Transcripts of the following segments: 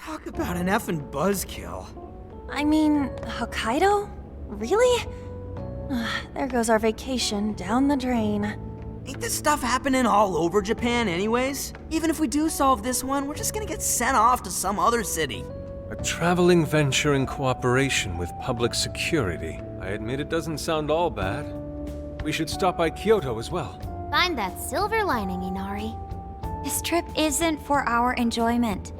Talk about an effing buzzkill. I mean, Hokkaido? Really? There goes our vacation down the drain. Ain't this stuff happening all over Japan anyways? Even if we do solve this one, we're just gonna get sent off to some other city. A traveling venture in cooperation with public security. I admit it doesn't sound all bad. We should stop by Kyoto as well. Find that silver lining, Inari. This trip isn't for our enjoyment.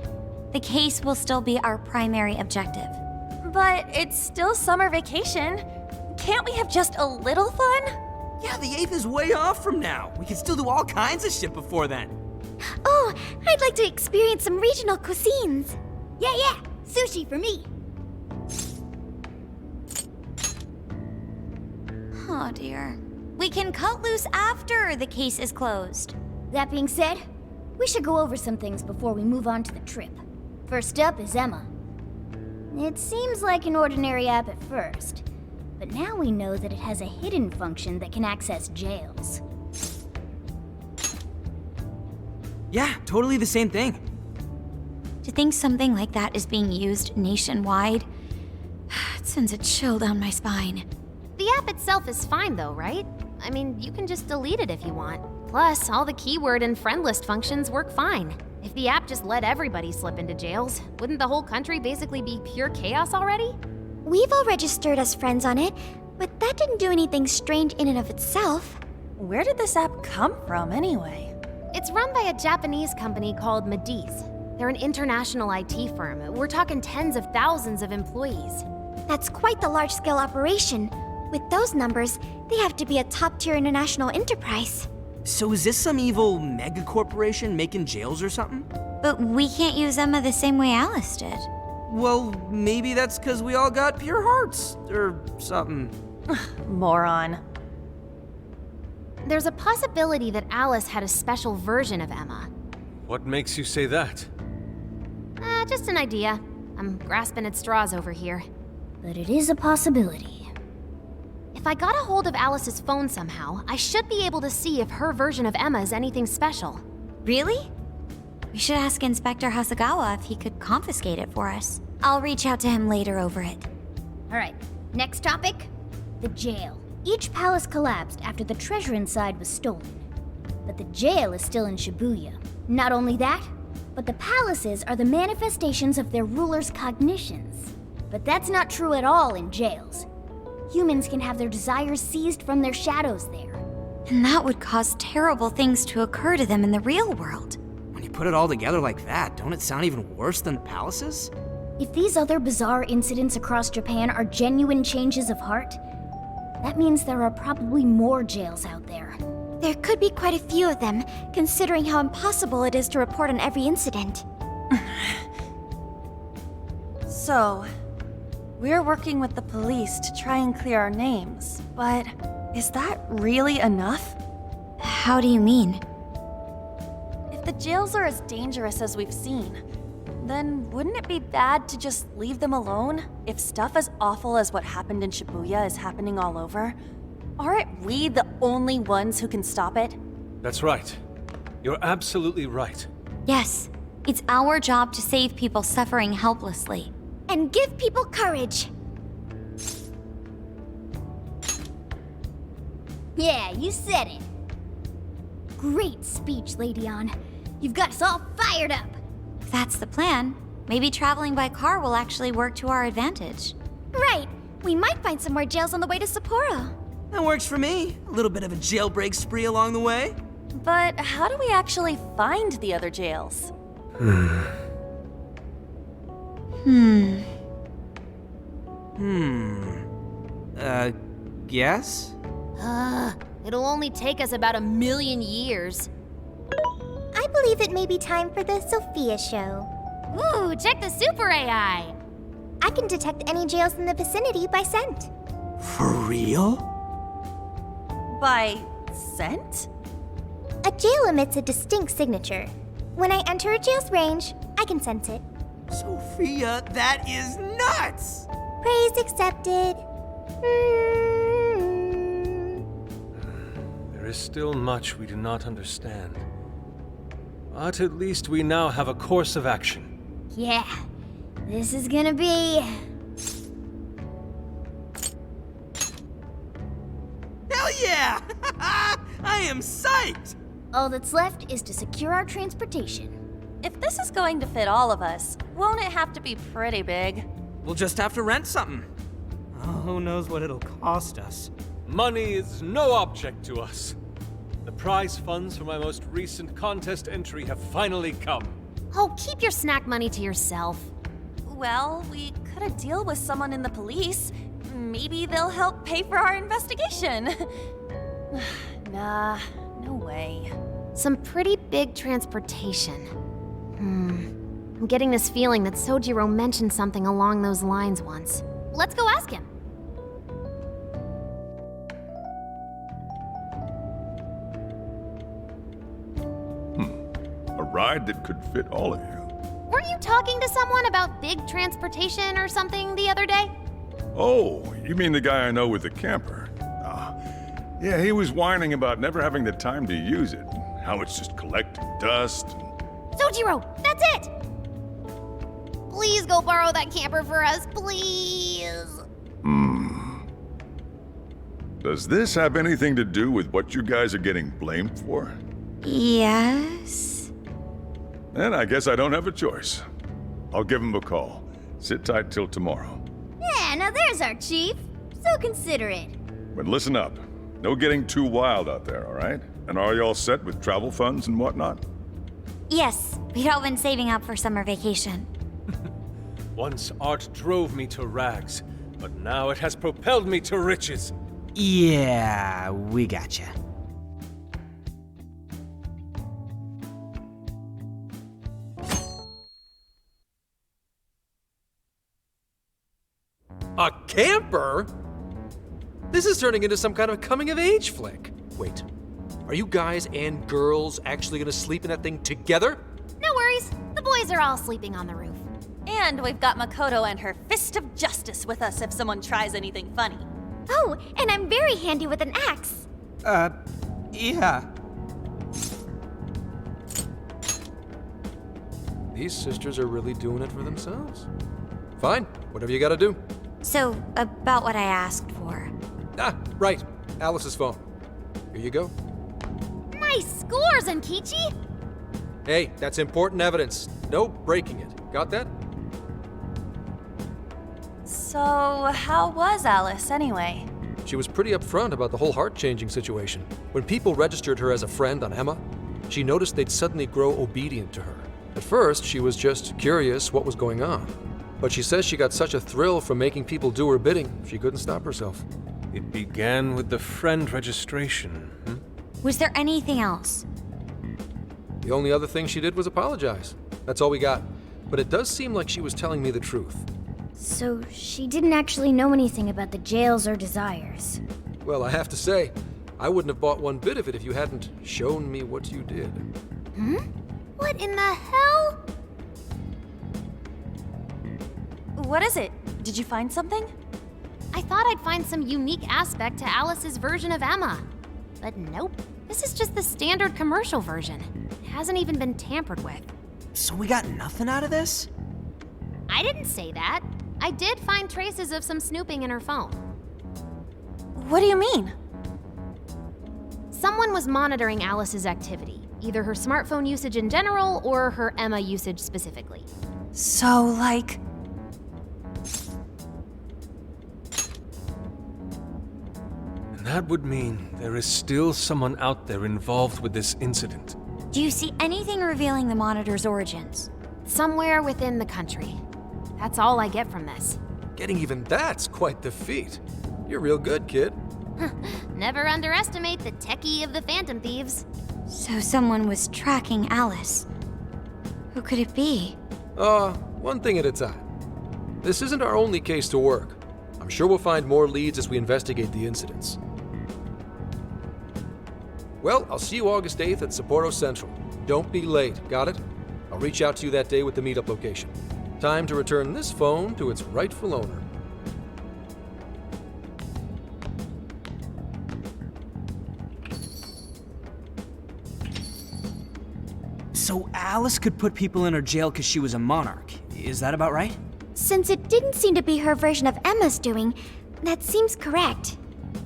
The case will still be our primary objective. But it's still summer vacation. Can't we have just a little fun? Yeah, the 8th is way off from now. We can still do all kinds of shit before then. Oh, I'd like to experience some regional cuisines. Yeah, sushi for me. Oh dear. We can cut loose after the case is closed. That being said, we should go over some things before we move on to the trip. First up is Emma. It seems like an ordinary app at first, but now we know that it has a hidden function that can access jails. Yeah, totally the same thing. To think something like that is being used nationwide, it sends a chill down my spine. The app itself is fine though, right? I mean, you can just delete it if you want. Plus, all the keyword and friend list functions work fine. If the app just let everybody slip into jails, wouldn't the whole country basically be pure chaos already? We've all registered as friends on it, but that didn't do anything strange in and of itself. Where did this app come from anyway? It's run by a Japanese company called Mediz. They're an international IT firm. We're talking tens of thousands of employees. That's quite the large-scale operation. With those numbers, they have to be a top-tier international enterprise. So is this some evil mega corporation making jails or something? But we can't use Emma the same way Alice did. Well, maybe that's because we all got pure hearts, or something. Moron. There's a possibility that Alice had a special version of Emma. What makes you say that? Just an idea. I'm grasping at straws over here. But it is a possibility. If I got a hold of Alice's phone somehow, I should be able to see if her version of Emma is anything special. Really? We should ask Inspector Hasagawa if he could confiscate it for us. I'll reach out to him later over it. All right, next topic, the jail. Each palace collapsed after the treasure inside was stolen. But the jail is still in Shibuya. Not only that, but the palaces are the manifestations of their rulers' cognitions. But that's not true at all in jails. Humans can have their desires seized from their shadows there. And that would cause terrible things to occur to them in the real world. When you put it all together like that, don't it sound even worse than the palaces? If these other bizarre incidents across Japan are genuine changes of heart, that means there are probably more jails out there. There could be quite a few of them, considering how impossible it is to report on every incident. So, we're working with the police to try and clear our names, but is that really enough? How do you mean? If the jails are as dangerous as we've seen, then wouldn't it be bad to just leave them alone? If stuff as awful as what happened in Shibuya is happening all over, aren't we the only ones who can stop it? That's right. You're absolutely right. Yes, it's our job to save people suffering helplessly. And give people courage. Yeah, you said it. Great speech, Lady On. You've got us all fired up. If that's the plan, maybe traveling by car will actually work to our advantage. Right. We might find some more jails on the way to Sapporo. That works for me. A little bit of a jailbreak spree along the way. But how do we actually find the other jails? Guess? It'll only take us about 1,000,000 years. I believe it may be time for the Sophia show. Ooh, check the super AI! I can detect any jails in the vicinity by scent. For real? By scent? A jail emits a distinct signature. When I enter a jail's range, I can sense it. Sophia, that is nuts! Praise accepted. There is still much we do not understand. But at least we now have a course of action. Yeah, This is gonna be... Hell yeah! I am psyched! All that's left is to secure our transportation. If this is going to fit all of us, won't it have to be pretty big? We'll just have to rent something. Oh, who knows what it'll cost us. Money is no object to us. The prize funds for my most recent contest entry have finally come. Oh, keep your snack money to yourself. Well, we could a deal with someone in the police. Maybe they'll help pay for our investigation. Nah, no way. Some pretty big transportation. I'm getting this feeling that Sojiro mentioned something along those lines once. Let's go ask him. A ride that could fit all of you. Weren't you talking to someone about big transportation or something the other day? Oh, you mean the guy I know with the camper? Yeah, he was whining about never having the time to use it. How it's just collecting dust. Sojiro, that's it! Please go borrow that camper for us, please. Does this have anything to do with what you guys are getting blamed for? Yes? Then I guess I don't have a choice. I'll give him a call. Sit tight till tomorrow. Yeah, now there's our chief. So considerate. But listen up. No getting too wild out there, all right? And are you all set with travel funds and whatnot? Yes, we'd all been saving up for summer vacation. Once art drove me to rags, but now it has propelled me to riches. Yeah, we gotcha. A camper? This is turning into some kind of coming-of-age flick. Wait, are you guys and girls actually gonna sleep in that thing together? No worries, the boys are all sleeping on the roof. And we've got Makoto and her Fist of Justice with us if someone tries anything funny. Oh, and I'm very handy with an axe. Yeah. These sisters are really doing it for themselves. Fine, whatever you gotta do. So, about what I asked for. Ah, right, Alice's phone. Here you go. Nice score, Zenkichi! Hey, that's important evidence. No breaking it. Got that? So, how was Alice anyway? She was pretty upfront about the whole heart-changing situation. When people registered her as a friend on Emma, she noticed they'd suddenly grow obedient to her. At first, she was just curious what was going on. But she says she got such a thrill from making people do her bidding, she couldn't stop herself. It began with the friend registration. Was there anything else? The only other thing she did was apologize. That's all we got. But it does seem like she was telling me the truth. So she didn't actually know anything about the jails or desires. Well, I have to say, I wouldn't have bought one bit of it if you hadn't shown me what you did. What in the hell? What is it? Did you find something? I thought I'd find some unique aspect to Alice's version of Emma. But nope, this is just the standard commercial version. It hasn't even been tampered with. So we got nothing out of this? I didn't say that. I did find traces of some snooping in her phone. What do you mean? Someone was monitoring Alice's activity, either her smartphone usage in general or her Emma usage specifically. So, like... And that would mean there is still someone out there involved with this incident. Do you see anything revealing the monitor's origins? Somewhere within the country. That's all I get from this. Getting even that's quite the feat. You're real good, kid. Never underestimate the techie of the Phantom Thieves. So someone was tracking Alice. Who could it be? One thing at a time. This isn't our only case to work. I'm sure we'll find more leads as we investigate the incidents. Well, I'll see you August 8th at Sapporo Central. Don't be late, got it? I'll reach out to you that day with the meetup location. Time to return this phone to its rightful owner. So Alice could put people in her jail because she was a monarch. Is that about right? Since it didn't seem to be her version of Emma's doing, that seems correct.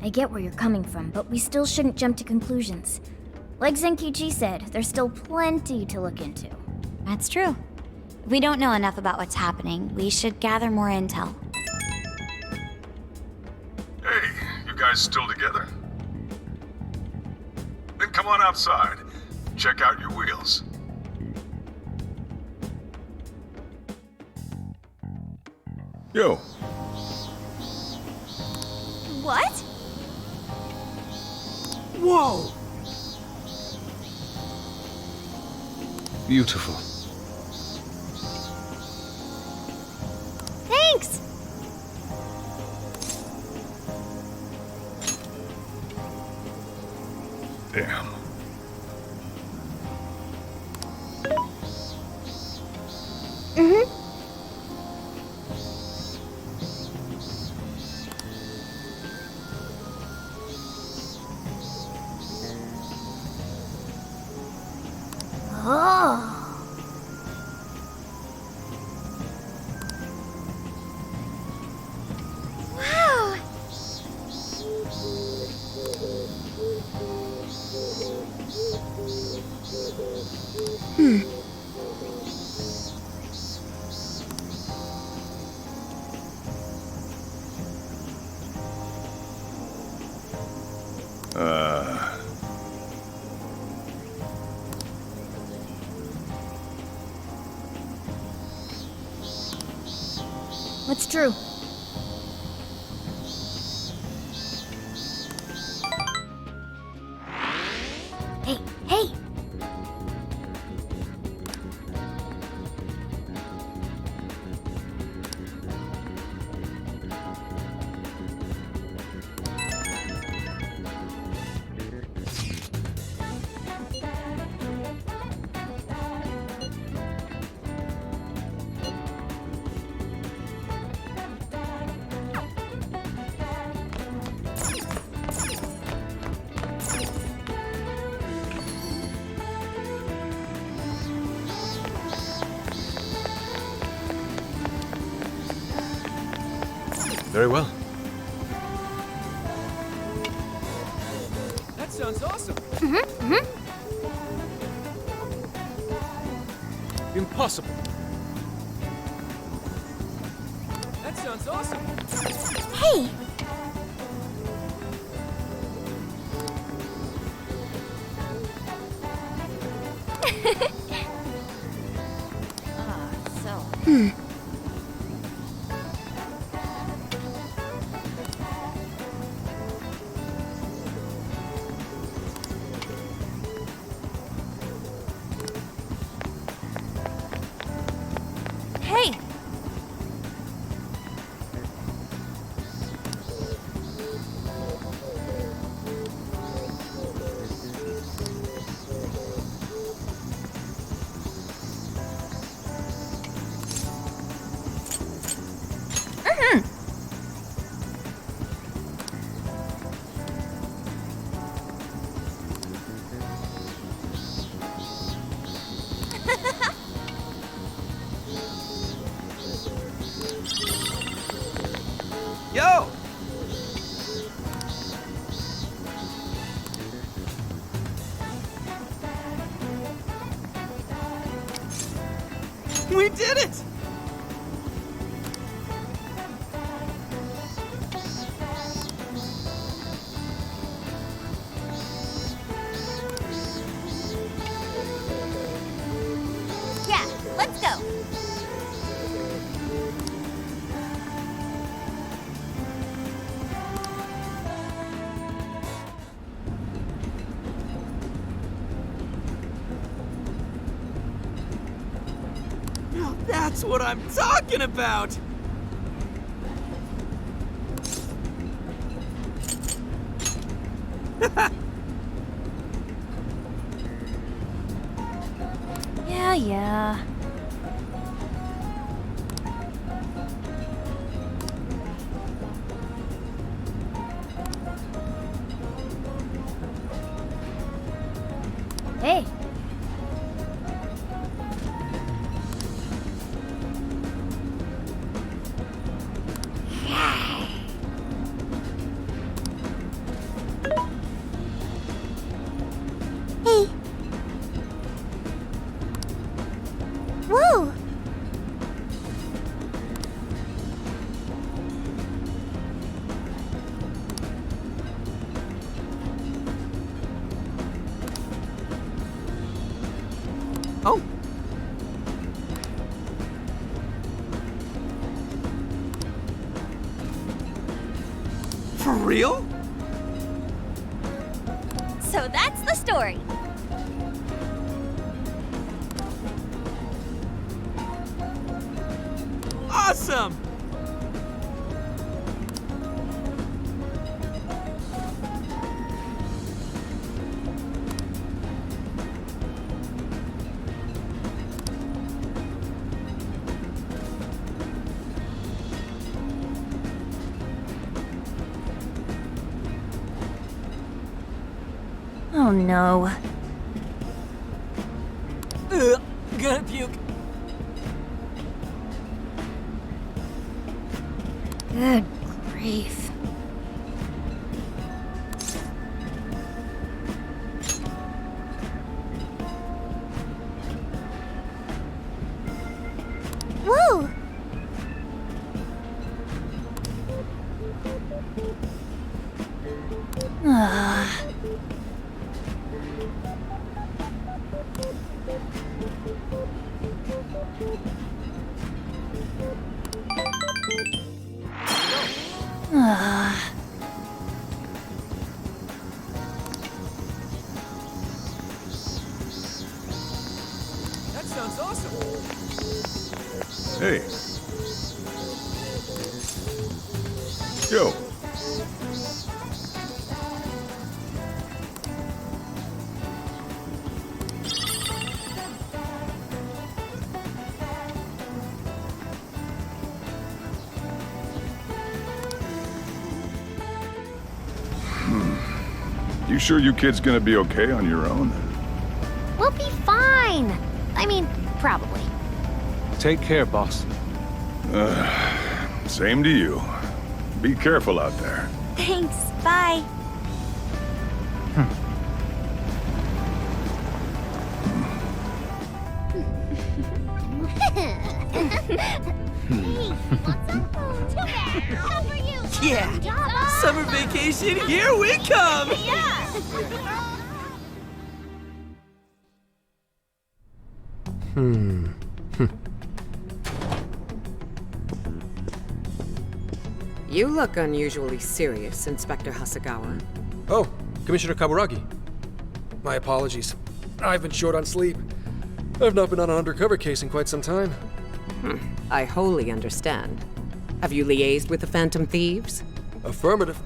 I get where you're coming from, but we still shouldn't jump to conclusions. Like Zenkichi said, there's still plenty to look into. That's true. If we don't know enough about what's happening, we should gather more intel. Hey, you guys still together? Then come on outside. Check out your wheels. Yo, What? Whoa! Beautiful. Thanks! damn. Wow! What's true? Hey, hey! Very well. That sounds awesome. Impossible. That sounds awesome. Hey! Hey! Yo! We did it! Yeah, let's go! Now that's what I'm talking about! Yeah. Hey! For real? So that's the story. Awesome! Oh no. Gonna puke. Good grief. Woo! That sounds awesome. Hey. Yo. You sure you kids gonna be okay on your own? We'll be fine. I mean, probably. Take care, boss. Same to you. Be careful out there. Thanks, bye. Yeah! Summer vacation, here we come! You look unusually serious, Inspector Hasagawa. Oh, Commissioner Kaburagi. My apologies. I've been short on sleep. I've not been on an undercover case in quite some time. I wholly understand. Have you liaised with the Phantom Thieves? Affirmative.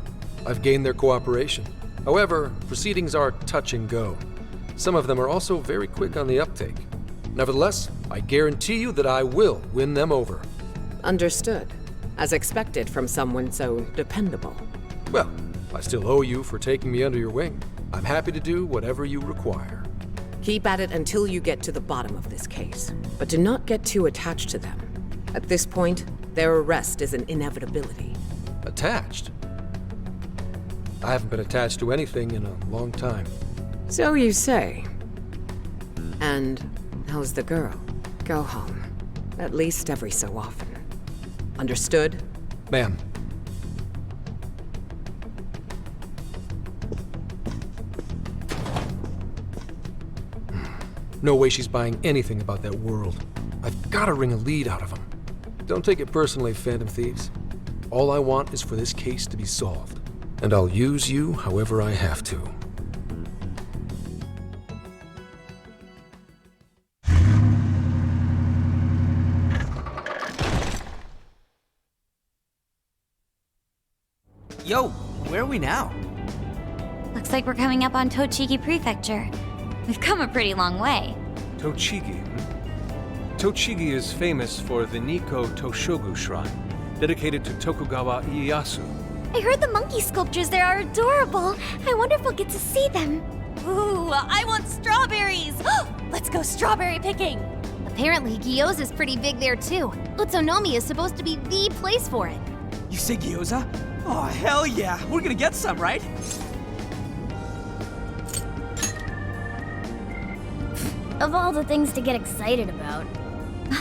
I've gained their cooperation. However, proceedings are touch and go. Some of them are also very quick on the uptake. Nevertheless, I guarantee you that I will win them over. Understood. As expected from someone so dependable. Well, I still owe you for taking me under your wing. I'm happy to do whatever you require. Keep at it until you get to the bottom of this case. But do not get too attached to them. At this point, their arrest is an inevitability. Attached? I haven't been attached to anything in a long time. So you say. And how's the girl? Go home. At least every so often. Understood? Ma'am. No way she's buying anything about that world. I've got to wring a lead out of them. Don't take it personally, Phantom Thieves. All I want is for this case to be solved. And I'll use you however I have to. Yo, where are we now? Looks like we're coming up on Tochigi Prefecture. We've come a pretty long way. Tochigi. Tochigi is famous for the Nikko Toshogu Shrine, dedicated to Tokugawa Ieyasu. I heard the monkey sculptures there are adorable. I wonder if we'll get to see them. Ooh, I want strawberries! Let's go strawberry picking! Apparently, gyoza's pretty big there too. Utsunomi is supposed to be the place for it. You say gyoza? Oh, hell yeah! We're gonna get some, right? Of all the things to get excited about.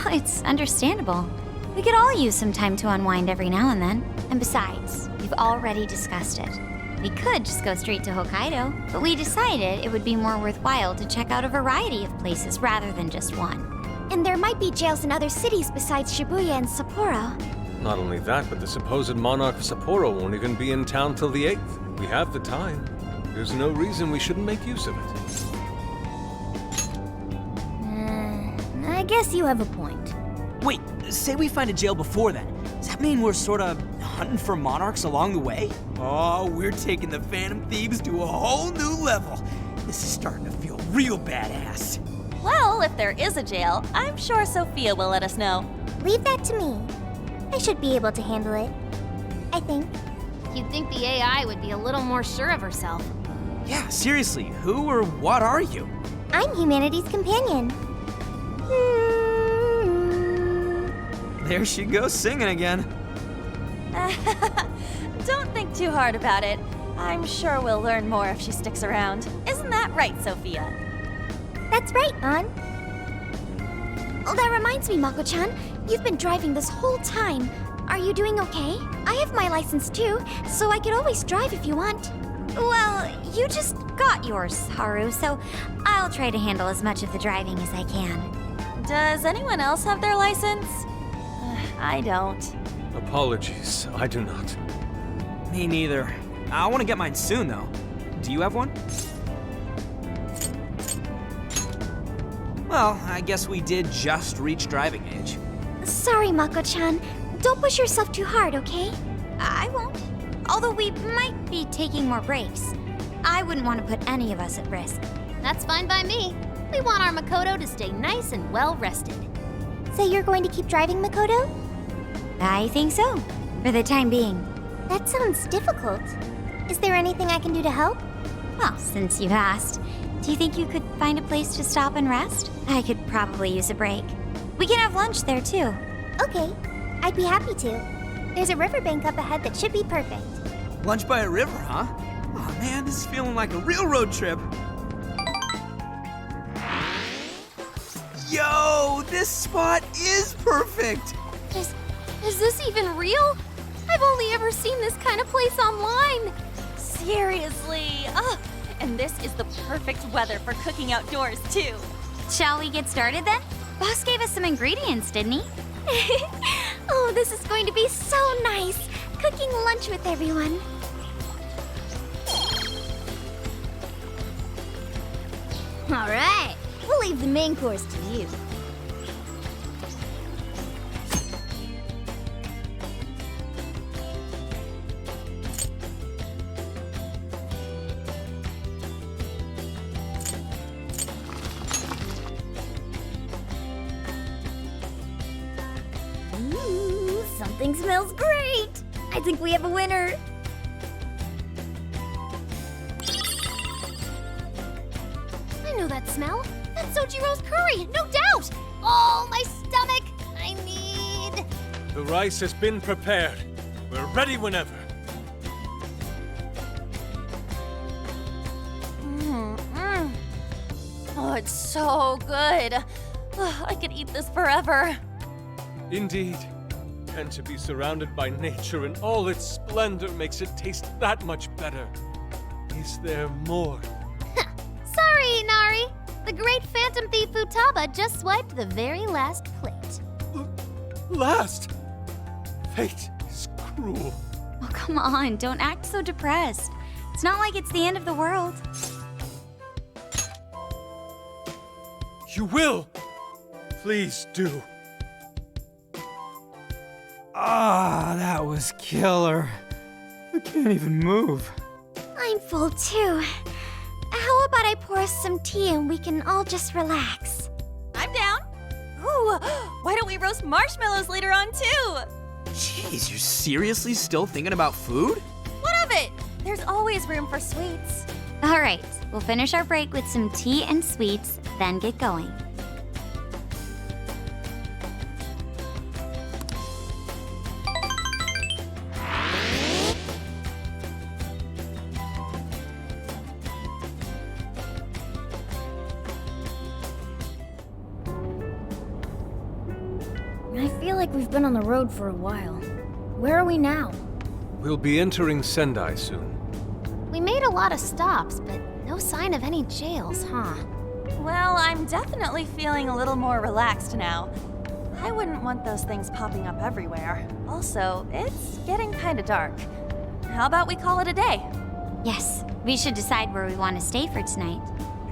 It's understandable. We could all use some time to unwind every now and then. And besides, we've already discussed it. We could just go straight to Hokkaido, but we decided it would be more worthwhile to check out a variety of places rather than just one. And there might be jails in other cities besides Shibuya and Sapporo. Not only that, but the supposed monarch of Sapporo won't even be in town till the 8th. We have the time. There's no reason we shouldn't make use of it. I guess you have a point. Wait, say we find a jail before then. Does that mean we're sorta hunting for monarchs along the way? Oh, we're taking the Phantom Thieves to a whole new level. This is starting to feel real badass. Well, if there is a jail, I'm sure Sophia will let us know. Leave that to me. I should be able to handle it. I think. You'd think the AI would be a little more sure of herself. Yeah, seriously, who or what are you? I'm humanity's companion. There she goes singing again. Don't think too hard about it. I'm sure we'll learn more if she sticks around. Isn't that right, Sophia? That's right, An. Oh, that reminds me, Mako-chan. You've been driving this whole time. Are you doing okay? I have my license too, so I could always drive if you want. Well, you just got yours, Haru, so I'll try to handle as much of the driving as I can. Does anyone else have their license? I don't. Apologies, I do not. Me neither. I want to get mine soon, though. Do you have one? Well, I guess we did just reach driving age. Sorry, Mako-chan. Don't push yourself too hard, okay? I won't. Although we might be taking more breaks. I wouldn't want to put any of us at risk. That's fine by me. We want our Makoto to stay nice and well rested. So you're going to keep driving, Makoto? I think so, for the time being. That sounds difficult. Is there anything I can do to help? Well, since you've asked, do you think you could find a place to stop and rest? I could probably use a break. We can have lunch there, too. Okay, I'd be happy to. There's a riverbank up ahead that should be perfect. Lunch by a river, huh? Oh man, this is feeling like a real road trip. Yo, this spot is perfect! Is this even real? I've only ever seen this kind of place online. Seriously. Ugh. And this is the perfect weather for cooking outdoors, too. Shall we get started then? Boss gave us some ingredients, didn't he? Oh, this is going to be so nice. Cooking lunch with everyone. All right, we'll leave the main course to you. Ooh, something smells great. I think we have a winner. I know that smell. That's Sojiro's curry, no doubt. Oh, my stomach. I need... The rice has been prepared. We're ready whenever. Oh, it's so good. Ugh, I could eat this forever. Indeed. And to be surrounded by nature in all its splendor makes it taste that much better. Is there more? Sorry, Inari. The great Phantom Thief Futaba just swiped the very last plate. Last! Fate is cruel. Oh, come on, don't act so depressed. It's not like it's the end of the world. You will! Please do. Ah, that was killer. I can't even move. I'm full too. How about I pour us some tea and we can all just relax? I'm down. Ooh, why don't we roast marshmallows later on, too? Jeez, you're seriously still thinking about food? What of it? There's always room for sweets. All right, we'll finish our break with some tea and sweets, then get going. I feel like we've been on the road for a while. Where are we now? We'll be entering Sendai soon. We made a lot of stops, but no sign of any jails, huh? Well, I'm definitely feeling a little more relaxed now. I wouldn't want those things popping up everywhere. Also, it's getting kinda dark. How about we call it a day? Yes, we should decide where we want to stay for tonight.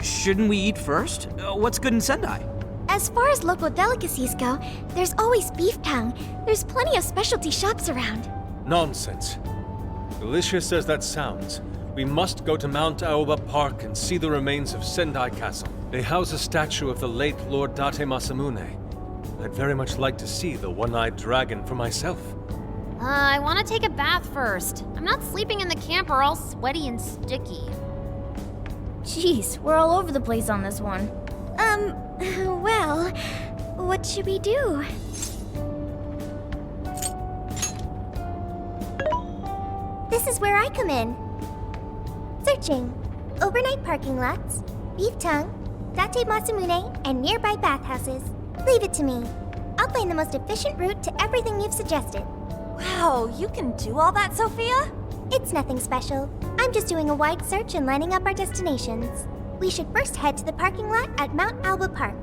Shouldn't we eat first? What's good in Sendai? As far as local delicacies go, there's always beef tongue. There's plenty of specialty shops around. Nonsense. Delicious as that sounds, we must go to Mount Aoba Park and see the remains of Sendai Castle. They house a statue of the late Lord Date Masamune. I'd very much like to see the one-eyed dragon for myself. I want to take a bath first. I'm not sleeping in the camper all sweaty and sticky. Jeez, we're all over the place on this one. Well, what should we do? This is where I come in. Searching. Overnight parking lots, beef tongue, Date Masamune, and nearby bathhouses. Leave it to me. I'll find the most efficient route to everything you've suggested. Wow, you can do all that, Sophia? It's nothing special. I'm just doing a wide search and lining up our destinations. We should first head to the parking lot at Mount Alba Park.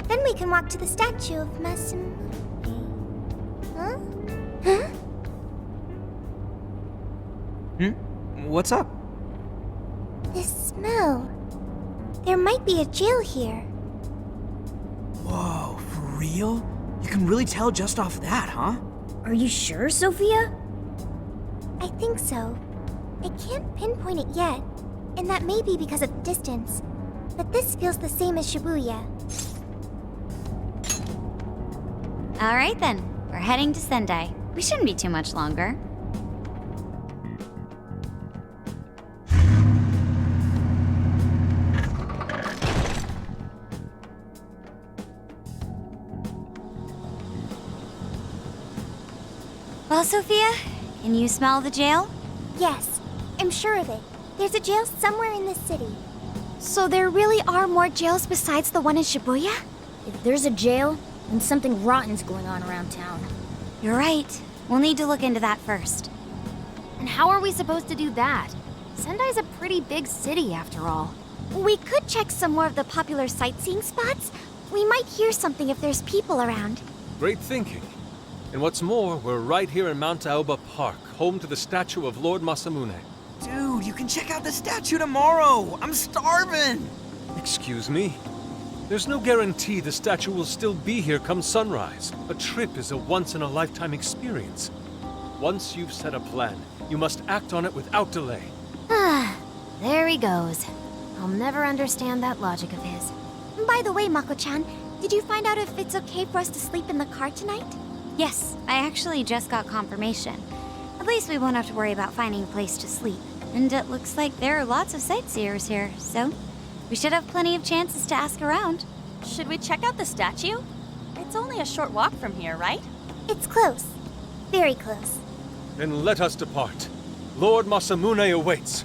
Then we can walk to the statue of Masamune. Huh? Huh? What's up? This smell. There might be a jail here. Whoa, for real? You can really tell just off that, huh? Are you sure, Sophia? I think so. I can't pinpoint it yet, and that may be because of the distance. But this feels the same as Shibuya. All right then, we're heading to Sendai. We shouldn't be too much longer. Well, Sophia, can you smell the jail? Yes, I'm sure of it. There's a jail somewhere in this city. So there really are more jails besides the one in Shibuya? If there's a jail, then something rotten's going on around town. You're right. We'll need to look into that first. And how are we supposed to do that? Sendai's a pretty big city after all. We could check some more of the popular sightseeing spots. We might hear something if there's people around. Great thinking. And what's more, we're right here in Mount Aoba Park, home to the statue of Lord Masamune. Dude, you can check out the statue tomorrow. I'm starving. Excuse me? There's no guarantee the statue will still be here come sunrise. A trip is a once-in-a-lifetime experience. Once you've set a plan, you must act on it without delay. There he goes. I'll never understand that logic of his. By the way, Mako-chan, did you find out if it's okay for us to sleep in the car tonight? Yes, I actually just got confirmation. At least we won't have to worry about finding a place to sleep. And it looks like there are lots of sightseers here, so we should have plenty of chances to ask around. Should we check out the statue? It's only a short walk from here, right? It's close. Very close. Then let us depart. Lord Masamune awaits.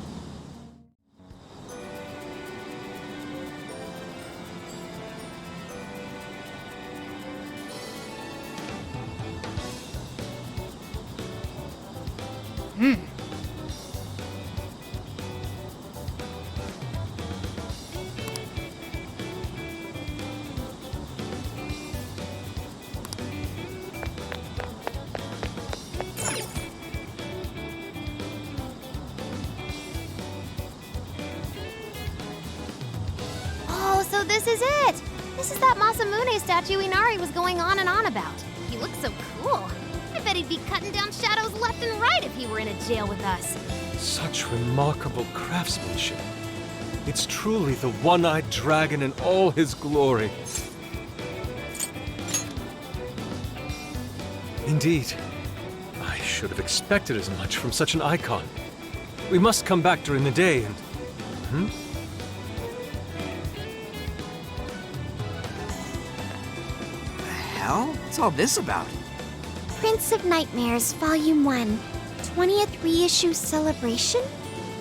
Oh, so this is it! This is that Masamune statue Inari was going on and on about. He looks so cool. I bet he'd be cutting down shadows left and right if he were in a jail with us. Such remarkable craftsmanship. It's truly the one-eyed dragon in all his glory. Indeed. I should have expected as much from such an icon. We must come back during the day and... The hell? What's all this about? Prince of Nightmares, Volume 1. 20th reissue celebration?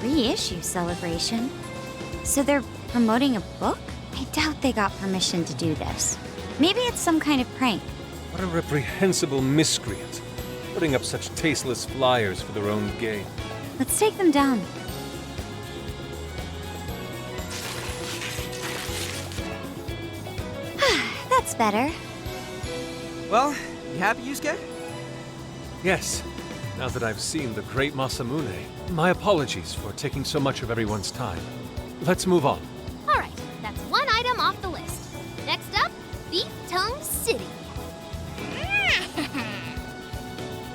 Reissue celebration? So they're promoting a book? I doubt they got permission to do this. Maybe it's some kind of prank. What a reprehensible miscreant. Putting up such tasteless flyers for their own gain. Let's take them down. That's better. Well, you happy, Yusuke? Yes. Now that I've seen the great Masamune, my apologies for taking so much of everyone's time. Let's move on. All right, that's one item off the list. Next up, Beef Tongue City.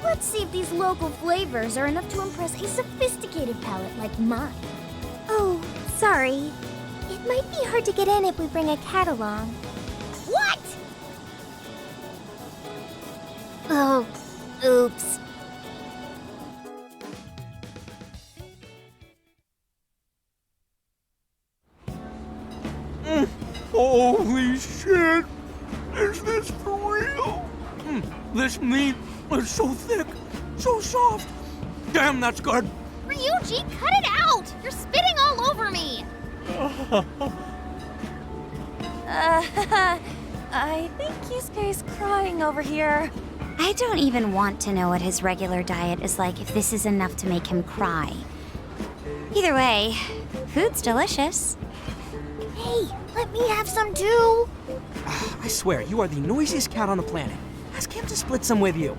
Let's see if these local flavors are enough to impress a sophisticated palate like mine. Oh, sorry. It might be hard to get in if we bring a cat along. What? Oh, oops. Holy shit! Is this for real? This meat is so thick, so soft. Damn, that's good. Ryuji, cut it out! You're spitting all over me! I think Yusuke's crying over here. I don't even want to know what his regular diet is like if this is enough to make him cry. Either way, food's delicious. Hey, let me have some too. I swear, you are the noisiest cat on the planet. Ask him to split some with you.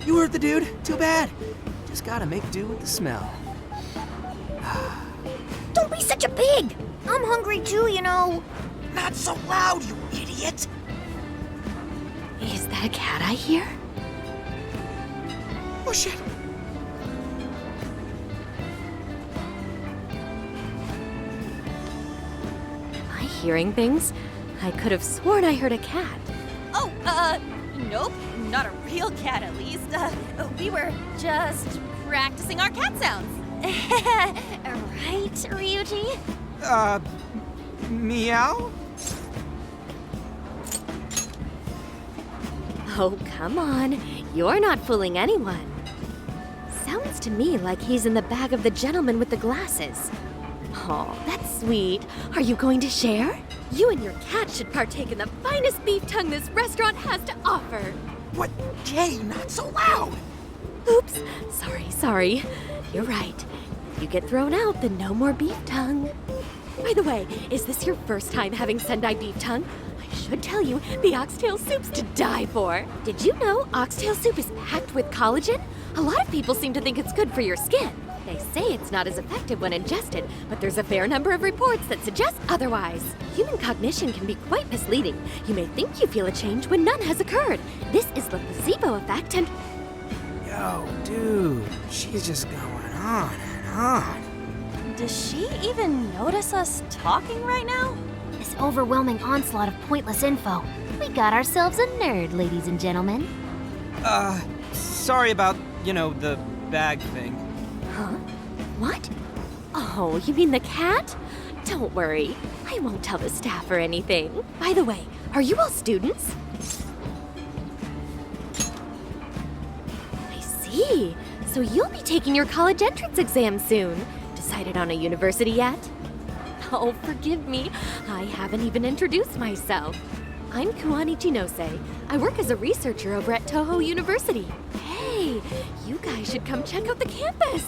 You hurt the dude? Too bad. Just gotta make do with the smell. Don't be such a pig. I'm hungry too, you know. Not so loud, you idiot! Is that a cat I hear? Oh shit! Am I hearing things? I could have sworn I heard a cat. Oh, nope. Not a real cat, at least. We were just practicing our cat sounds. Right, Ryuji? Meow? Oh, come on. You're not fooling anyone. Sounds to me like he's in the bag of the gentleman with the glasses. Oh, that's sweet. Are you going to share? You and your cat should partake in the finest beef tongue this restaurant has to offer. What? Jay, not so loud! Oops. Sorry. You're right. If you get thrown out, then no more beef tongue. By the way, is this your first time having Sendai beef tongue? I should tell you, the oxtail soup's to die for. Did you know oxtail soup is packed with collagen? A lot of people seem to think it's good for your skin. They say it's not as effective when ingested, but there's a fair number of reports that suggest otherwise. Human cognition can be quite misleading. You may think you feel a change when none has occurred. This is the placebo effect and... Yo, dude, she's just going on and on. Does she even notice us talking right now? This overwhelming onslaught of pointless info. We got ourselves a nerd, ladies and gentlemen. Sorry about, the bag thing. Huh? What? Oh, you mean the cat? Don't worry. I won't tell the staff or anything. By the way, are you all students? I see. So you'll be taking your college entrance exam soon. Decided on a university yet? Oh, forgive me. I haven't even introduced myself. I'm Kuani Chinose. I work as a researcher over at Toho University. Hey, you guys should come check out the campus.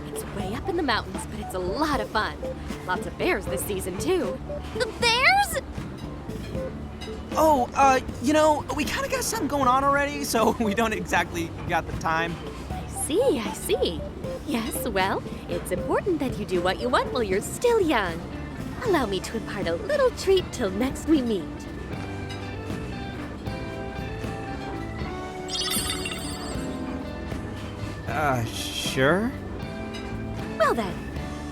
It's way up in the mountains, but it's a lot of fun. Lots of bears this season, too. The bears? Oh, we kind of got something going on already, so we don't exactly got the time. I see. Yes, well, it's important that you do what you want while you're still young. Allow me to impart a little treat till next we meet. Sure? Well then,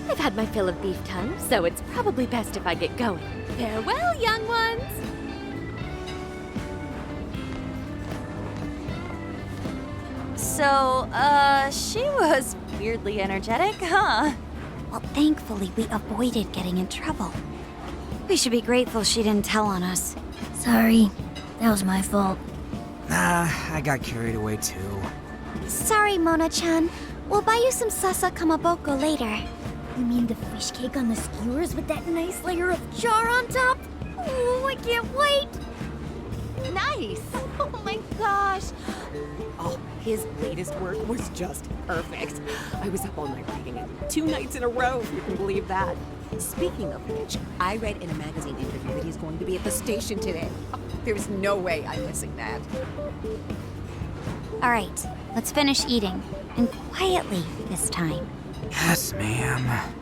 I've had my fill of beef tongue, so it's probably best if I get going. Farewell, young ones! So, she was weirdly energetic, huh? Well, thankfully, we avoided getting in trouble. We should be grateful she didn't tell on us. Sorry, that was my fault. Nah, I got carried away too. Sorry, Mona-chan. We'll buy you some sasa kamaboko later. You mean the fish cake on the skewers with that nice layer of char on top? Oh, I can't wait! Nice! Oh my gosh! Oh, his latest work was just perfect. I was up all night writing it. 2 nights in a row, if you can believe that. Speaking of which, I read in a magazine interview that he's going to be at the station today. There's no way I'm missing that. All right, let's finish eating. And quietly this time. Yes, ma'am.